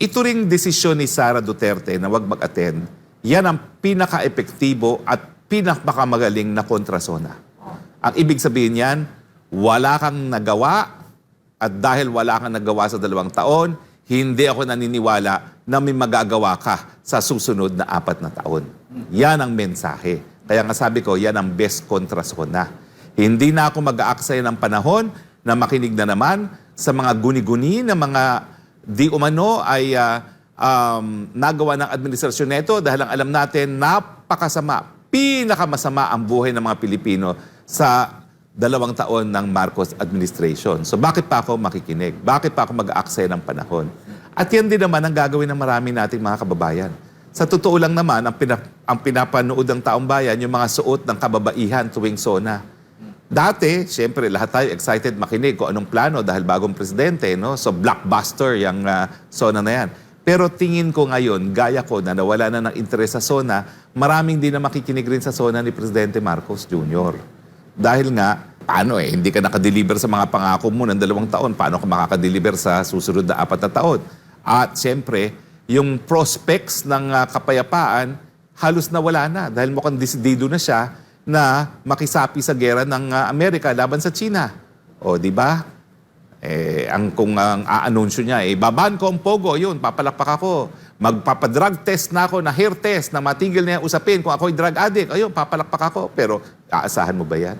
ito ring desisyon ni Sara Duterte na wag mag-attend, yan ang pinaka-epektibo at pinakamagaling na kontrasona. Ang ibig sabihin yan, wala kang nagawa at dahil wala kang nagawa sa 2 taon, hindi ako naniniwala na may magagawa ka sa susunod na 4 na taon. Yan ang mensahe. Kaya nga sabi ko, yan ang best kontrasona. Hindi na ako mag-aaksaya ng panahon na makinig na naman sa mga guni-guni na mga di umano ay nagawa ng administrasyon nito dahil ang alam natin, napakasama, pinakamasama ang buhay ng mga Pilipino sa 2 taon ng Marcos administration. So bakit pa ako makikinig? Bakit pa ako mag-aaksaya ng panahon? At yan din naman ang gagawin ng marami nating mga kababayan. Sa totoo lang naman, ang pinapanood ng taong bayan, yung mga suot ng kababaihan tuwing SONA. Dati, siyempre, lahat tayo excited makinig kung anong plano dahil bagong presidente, no? So blockbuster yung SONA na yan. Pero tingin ko ngayon, gaya ko na nawala na ng interes sa SONA, maraming din na makikinig rin sa SONA ni Presidente Marcos Jr. Dahil nga, paano hindi ka nakadeliver sa mga pangako mo ng 2 taon, paano ka makakadeliver sa susunod na 4 na taon? At siyempre, yung prospects ng kapayapaan, halos nawala na dahil mukhang desidido na siya na makisapi sa gera ng Amerika laban sa China. O, di ba? Kung ang aanunsyo niya, baban ko ang pogo, yun, papalakpak ako. Magpapadrug test na ako, na hair test, na matigil na yung usapin kung ako'y drug addict. Ayun, papalakpak ako. Pero aasahan mo ba yan?